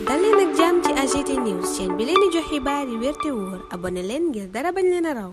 dal leen ak jàmm ci AGT News chaîne bi leen di jox xibaar yi wér te wóor abonné leen ngir dara bañ leen a raw.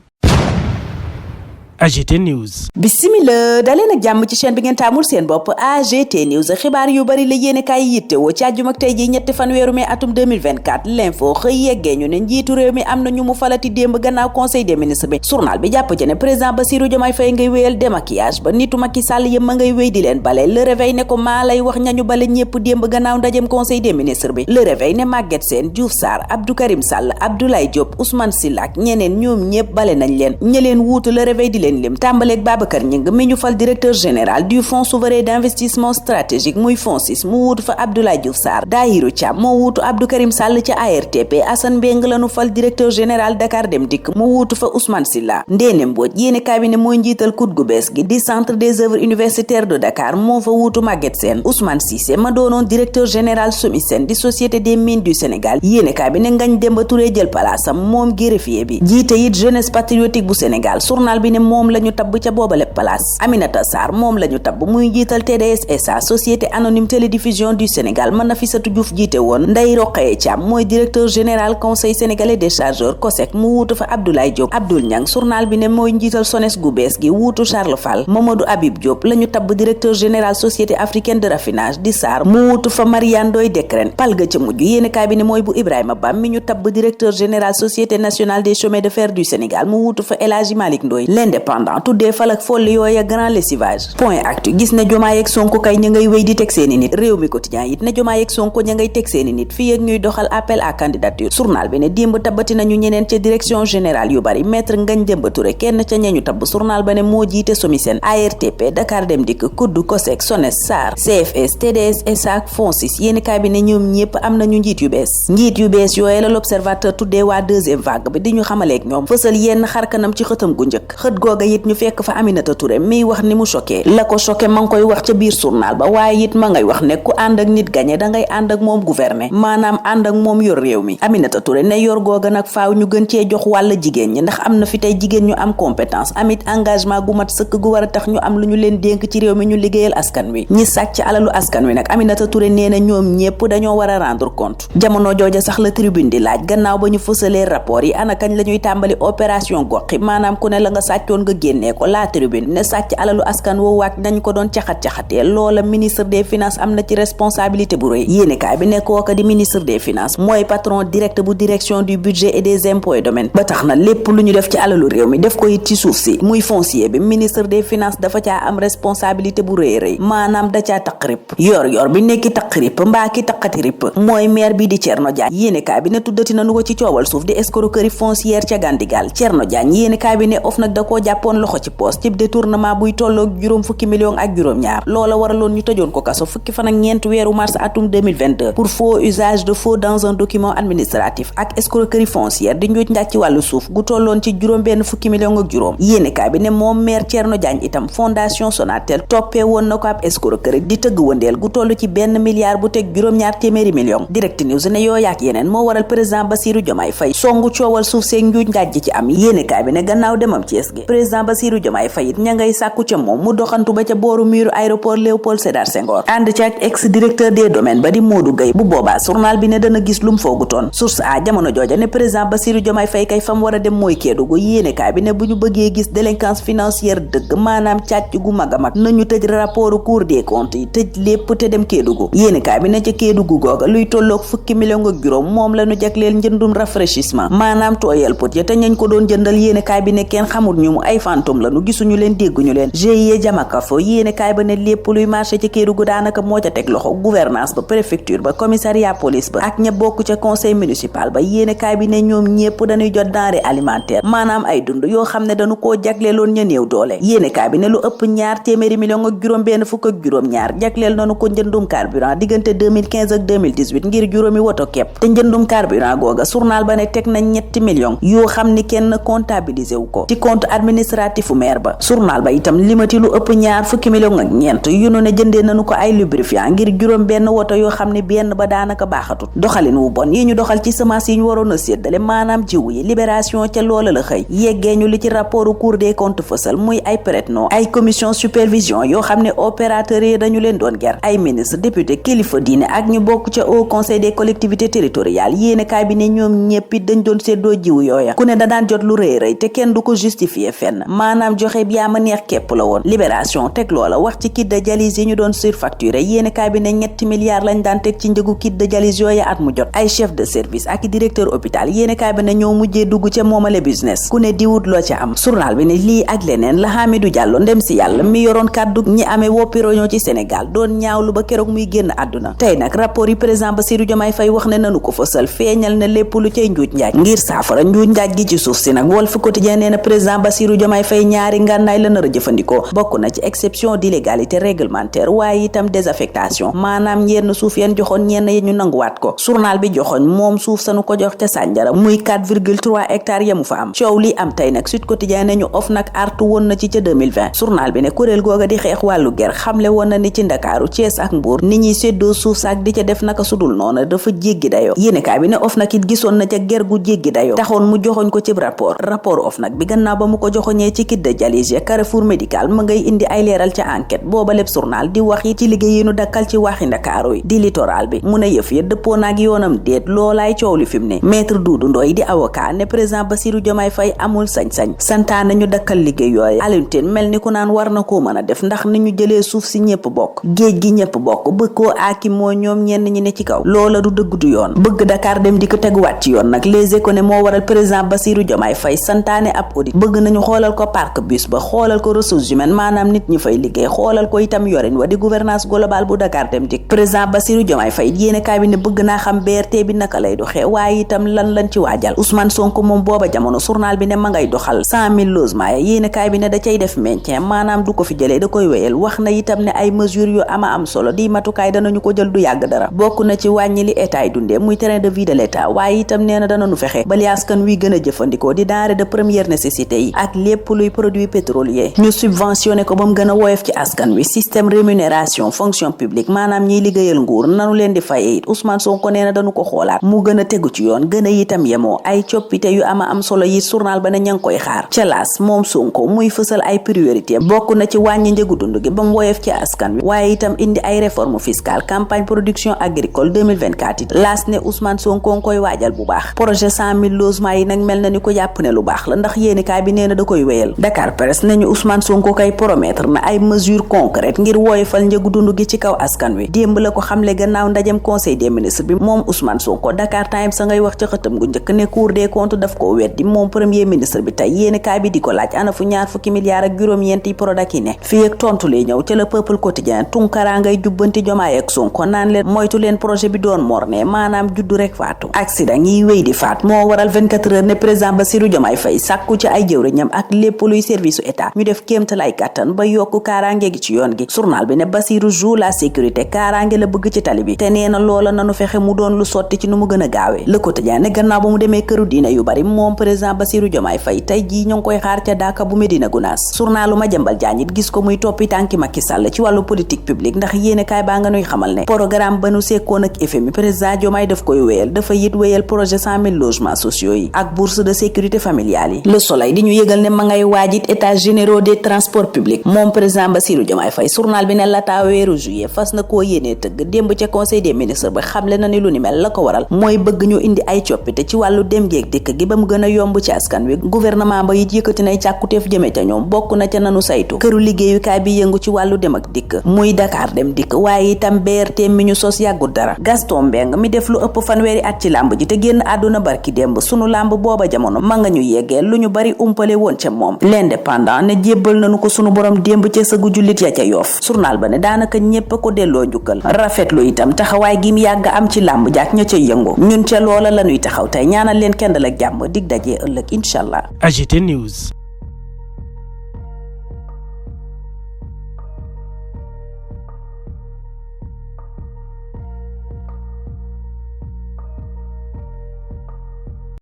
AGT News. Bismillah daleen ak jàmm ci chaîne bi ngeen taamul seen bopp AGT News xibaar yu bari la yéene kaay yittewoo ci àjjuma ak tey ji ñetti fan weeru mai atum 2024 l'info xëy yeggee ñu ne njiitu réew mi am na ñu mu falati démb gannaaw conseil des ministres bi journal bi jàpp ci ne président Bassirou Diomaye Faye ngay wéyal démaquillage ba nitu Macky Sall yëpp ma ngay wéy di leen bale le réveil ne ko maa lay wax ñañu bale ñëpp démb gannaaw ndajem conseil des ministres bi le réveil ne Maguette Sène Diouf Sarr Abdou Karim Sall Abdoulaye Diop Ousmane Sylla ak ñeneen ñoom ñëpp bale nañ leen ña leen wuutu le réveil di leen lim tàmbaleeg Babacar Gningue mi ñu fal directeur général du fonds souverain d'investissement stratégique muy FONSIS mu wuutu fa Abdoulaye Diouf Sarr Dahirou Thiam moo wuutu Abdou Karim Sall ca ARTP Assane Mbeng la nu fal directeur général Dakar Dem Dikk mu wuutu fa Ousmane Sylla Ndéné Mbodj yéene cabinet mooy njiital COUD gu bees gi di centre des œuvres universitaires de Dakar moo fa wuutu Maguette Sène Ousmane Cissé ma doonoon directeur général SOMISEN di société des mines du Sénégal yéene cabinet Ngagne Demba Touré jël palaasam moom greffier bi jiite it jeunesse patriotique bu Sénégal journal bi ne moom la ñu tabb ca boobale place Aminata Sarr moom la ñu tabb muy jiital TDS SA société anonyme télédiffusion du Sénégal mën na fi satu Diouf jiite woon Ndeye Rokhaya Thiam mooy directeur général conseil sénégalais des chargeurs COSEC mu wuutu fa Abdoulaye Diop Abdoul Niang journal bi ne mooy njiital SONES gu bees gi wuutu Charles Fall Mamadou Habib Diop la ñu tabb directeur général société africaine de raffinage di SAR mu wuutu fa Mariane Ndoye Decrène pal ga ca mujj yéene kaay bi ne mooy bu Ibrahima Bam mi ñu tabb directeur général société nationale des chemins de fer du Sénégal mu wuutu fa El Hadji Malick Ndoye l'indépendant tuddee falak foll yooya grand lessivage point actu gis na Diomaye ak Sonko kay ña ngay wéy di teg seeni nit réew mi quotidien it na Diomaye ak Sonko ña ngay teg seeni nit fii ak ñuy doxal appel à candidature journal bi ne démb tabbati nañu ñeneen ca direction générale yu bari maître Ngagne Demba Touré kenn ca ñeñu tabb journal ba ne moo jiite SOMISEN ARTP Dakar Dem Dikk COUD COSEC SONES SAR CFS TDS SA FONSIS yéeni kaay bi ne ñoom ñépp am nañu njiit yu bees yooye la l'observateur tuddee waa deuxième vague bi di ñu xamaleek ñoom fësal yenn xarkanam ci xëtam gu njëkk xët googa it ñu fekk fa Aminata Touré miy wax ni mu choqué la ko choqué ma ngi koy wax ca biir journal ba waaye it ma ngay wax ne ku ànd ak nit gañe dangay ànd ak moom gouverner maanaam ànd ak moom yor réew mi Aminata Touré ne yor googa nag faaw ñu gën cee jox wàll jigéen ñi ndax am na fi tey jigéen ñu am compétence amit engagement gu mat sëkk gu war a tax ñu am lu ñu leen dénk ci réew mi ñu liggéeyal askan wi ñi sàcc alalu askan wi nag Aminata Touré nee na ñoom ñépp dañoo war a rendre compte jamono jooja sax la tribune di laaj gannaaw ba ñu fësalee rapport yi ana kañ la ñuy tàmbali opération goxi maanaam ku ne la nga sàccoon nga génnee ko la tribune ne sàcc alalu askan woo waak nañ ko doon caxat-caxatee loola ministre des finances am na ci responsabilité bu rëy yéenekaay bi nekk kooka di ministre des finances mooy patron direct bu direction du budget et des impôts et domaines ba tax na lépp lu ñu def ci alalu réew mi def ko it ci suuf si muy foncier bi ministre des finances dafa caa am responsabilité bu rëy maanaam da caa taqrip yor bi nekki taqrip mbaa ki taqati rip mooy maire bi di Thierno Diagne yéenekaay bi ne tuddati nañu ko ci coowal suuf di escroquerie foncière ca Gandigal Thierno Diagne yéenekaay bi ne OFNAC da koo jàppoon loxo ci poos ci détournement buy tolloog juróom fukki millions ak juróom-ñaar loola waraloon ñu tëjoon ko kaso fukki fan ak ñeent weeru mars atum 2022 pour faux usage de faux dans un document administratif ak escroquerie foncière di njuuj njaaj ci wàllu suuf gu tolloon ci juróom benn fukki millions ak juróom yéenekaay bi ne moom maire Thierno Diagne itam fondation Sonatel toppee woon na ko ab escroquerie di tëgg wëndeel gu toll ci benn milliard bu teg juróom-ñaar téeméeri millions direct news ne yoo yaak yeneen moo waral président Bassirou Diomaye Faye songu coowal suuf seeg njuuj njaaj ji ci am yéenekaay bi ne gannaaw demam Thiès gi président Bassirou Diomaye Faye it ña ngay sàkku ca moom mu doxantu ba ca booru muru aéroport Léopold Sédar Senghor ànd ca ak ex directeur des domaines ba di Modou Gueye bu boobaa journal bi ne dana gis lum foogutoon source a jamono jooja ne président Bassirou Diomaye Faye kay fam war a dem mooy Kédougou yéenekaay bi ne bu ñu bëggee gis délinquance financière dëgg maanaam càcc gu mag a mag nañu tëj rapport Cour des comptes yi tëj lépp te dem Kédougou yéenekaay bi ne ca Kédougou googa luy tolloog fukki million ak juróom moom la ñu jagleel njëndum rafraîchissement maanaam tooyal pot ya te ñañ ko doon jëndal yéenekaay bi ne kenn xamul ñu mu ay fantôme la nu gisuñu leen dégguñu leen GIE Jamakafo yéenekaay ba ne lépp luy marché ca Kédougou daanaka moo ca teg loxo gouvernance ba préfecture ba commissariat police ba ak ña bokk ca conseil municipal ba yéenekaay bi ne ñoom ñépp dañuy jot denrée alimentaire maanaam ay dund yoo xam ne dañu koo jagleeloon ña néew doole yéenekaay bi ne lu ëpp ñaar téeméeri million ak juróom benn fukk ak juróom ñaar jagleel nañu ko njëndum carburant diggante 2015 ak 2018 ngir juróomi woto kepp te njëndum carburant googa journal ba ne teg na ñetti millions yoo xam ni kenn comptabilisé wu ko ci compte administratif u maire ba. journal ba itam limati lu ëpp ñaar fukki million ak ñeent yu nu ne jëndee nañu ko ay lubrifiant ngir juróom benn woto yoo xam ne benn ba daanaka baaxatut. doxalin wu bon yi ñu doxal ci semence yi ñu waroon a séddale maanaam jiw yi libération ca loola la xëy yeggee ñu li ci rapport Cour des comptes fësal muy ay prête-nom ay commission supervision yoo xam ne opérateurs yi dañu leen doon ger ay ministre député kilifa diine ak ñu bokk ca Haut Conseil des collectivités territoriales yéene kaay bi ne ñoom ñëpp dañ doon séddoo jiw yooya ku ne da daan jot lu rëy rëy te kenn du ko justifier fenn maanaam joxe bi yaa ma neex képp la woon. libération teg loola wax ci kit de dialyse yi ñu doon surfacturé yéene kaay bi ne 3 milliards lañ daan teg ci njëgu kit de dialyse yooya at mu jot ay chef de service ak directeur hôpital yéene kaay bi ne ñoo mujjee dugg ca moomale business ku ne diwut loo ca am. journal bi ne lii ak leneen la Hamidou Diallo ndem si yàlla mi yoroon kàddu ñi amee woppi roñoo ci Sénégal doon ñaawlu ba keroog muy génn àdduna. tey nag rapport yi président Bassirou Diomaye Faye wax ne nanu ko fësal feeñal na lépp lu cay njuuj njaaj ngir saafara njuuj njaaj gi ci suuf si nag Walf Quotidien nee na président Bassirou Diomaye Faye ñaari ngànnaay la nar a jëfandikoo bokk na ci exception d'illégalité réglementaire waaye itam désaffectation maanaam ñenn suuf yan joxoon ñenn yi ñu nanguwaat ko. journal bi joxoñ moom suuf sanu ko jox ca Sandiara muy 4,3 hectares yamu fa am coow li am tey nag Sud Quotidien ne ñu OFNAC artu woon na ci ca 2020 journal bi ne kuréel googa di xeex wàllu ger xamle woon na ni ci Ndakaaru Thiès ak Mbour nit ñi séddoo suuf saak di ca def naka sudul noonu dafa jéggi dayoo yéenekaay bi ne OFNAC it gisoon na ca ger gu jéggi dayoo taxoon mu joxoñ ko ci rapport OFNAC bi gannaaw ba mu ko joxoñee ci kit de dialyse Carrefour Médical ma ngay indi ay leeral ca enquête booba lépp journal di wax yi ci liggéey yi nu dakkal ci waxi Ndakaaru yi di littoral bi mu ne yëf ya dëppoo naag yoonam déet loolaay coow li fi mu ne maître Doudou Ndoye di avocat ne président Bassirou Diomaye Faye amul sañ-sañ santaane ñu dakkal liggéey yooyu Alioune Tine mel ni ku naan war na koo mën a def ndax ni ñu jëlee suuf si ñëpp bokk géej gi ñëpp bokk bëgg koo aaki moo ñoom ñenn ñi ne ci kaw loola du dëgg du yoon bëgg Dakar dem di ko teguwaat ci yoon nag Les Échos ne moo waral président Bassirou Diomaye Faye santaane ab audit bëgg nañu xoolal ko parc bus ba xoolal ko ressources humaines maanaam nit ñi fay liggéey xoolal ko itam yorin wa di gouvernance globale bu Dakar dem dik président Bassirou Diomaye Faye yéene kaay bi ne bëgg naa xam BRT bi naka lay doxee waaye itam lan lañ ci waajal Ousmane Sonko moom booba jamono journal bi ne ma ngay doxal 100 000 logements ya yéene kaay bi ne da cay def maintien maanaam du ko fi jëlee da koy wéyal wax na itam ne ay mesures yu ama am solo di matukaay danañu ko jël du yàgg dara bokk na ci wàññi li état yi dundee muy train de vie de l'état waaye itam nee na danañu fexe ba li askan wi gën a jëfandikoo di denrée de première nécessité yi ak lépp luy produit pétrolier ñu subventionné ko ba mu gën a woyof ci askan wi système rémunération fonction publique maanaam ñiy liggéeyal nguur nanu leen di faye it Ousmane Sonko nee na dañu ko xoolaat mu gën a tegu ci yoon gën a itam yemoo ay coppite yu ama am solo yi journal ba ne ña ngi koy xaar ca laas moom Sonko muy fësal ay priorité bokk na ci wàññi njëgu dund gi ba mu woyof ci askan wi waaye itam indi ay réforme fiscale campagne production agricole 2024 it laas ne Ousmane Sonko koy waajal bu baax projet 100 000 logements yi nag mel na ni ko jàpp ne lu baax la ndax yéenekaay bi nee na da koy wéyal Dakar Presse nañu Ousmane Sonko kay promettre na ay mesures concrètes ngir woyofal njëgu dund gi ci kaw askan wi démb la ko xamle gannaaw ndajem conseil des ministres bi moom Ousmane Sonko Dakar Times sa ngay wax ci xëtam gu njëkk ne Cour des comptes daf ko weddi moom premier ministre bi tey yéenekaay bi di ko laaj ana fu ñaar fukki milliards ak juróom-ñeent yi Prodac yi ne fii ak tontu lay ñëw ca le peuple quotidien Tunkara ngay jubbanti Jomaay ak Sonko naan leen moytu leen projet bi doon morne maanaam juddu rek faatu accident yi wéy di faat moo waral 24 heures ne président Bassirou Diomaye Faye sàkku ci ay jëwriñam ak lépp luy service u état ñu def kéemtalaay kàttan ba yokku kaaraange gi ci yoon gi journal bi ne Bassirou joue la sécurité kaaraange la bëgg ci tali bi te nee na loola nanu fexe mu doon lu sotti ci nu mu gën a gaawee le quotidien ne gannaaw ba mu demee këru diina yu bari moom président Bassirou Diomaye Faye tey jii ñu ngi koy xaar ca Daaka bu Medina Gounass journalu Madiambal Diagne it gis ko muy toppi tànki Macky Sall ci wàllu politique publique ndax yéene kaay baa nga nuy xamal ne programme ba nu sekkoon ak FMI président Diomaye daf koy wéyal dafa it wéyal projet 100 000 logements sociaux yi ak bourse de sécurité familiale yi le soleil di ñu yëgal ne ma ngay waajit états généraux des transports publics moom président Bassirou Diomaye Faye journal bi ne lataa weeru juillet fas na koo yéenee tëgg démb ca conseil des ministres ba xamle na ni lu ni mel la ko waral mooy bëgg ñu indi ay coppite ci wàllu dem geeg dikk gi ba mu gën a yomb ci askan wi gouvernement ba it yëkkati nay càkkuteef jëme ca ñoom bokk na ca nanu saytu këru liggéeyukaay bi yëngu ci wàllu dem ak dikk muy Dakar dem dikk waaye itam BRT mi ñu sos yàggut dara Gaston Mbengue mi def lu ëpp fanweeri at ci làmb ji te génn àdduna barki démb sunu làmb booba jamono ma nga ñu yeggee lu ñu bari umpale woon ca moom l'indépendant ne jébbal nañu ko sunu borom démb ca sëgu jullit ya ca Yoff journal ba ne daanaka ñépp a ko delloo njukkal rafetlu itam taxawaay gi mu yàgg am ci làmb jaak ña ca yëngu ñun ca loola lañuy taxaw tey ñaanal leen kendal ak jàmm dig dajee ëllëg incha allah. AGT News.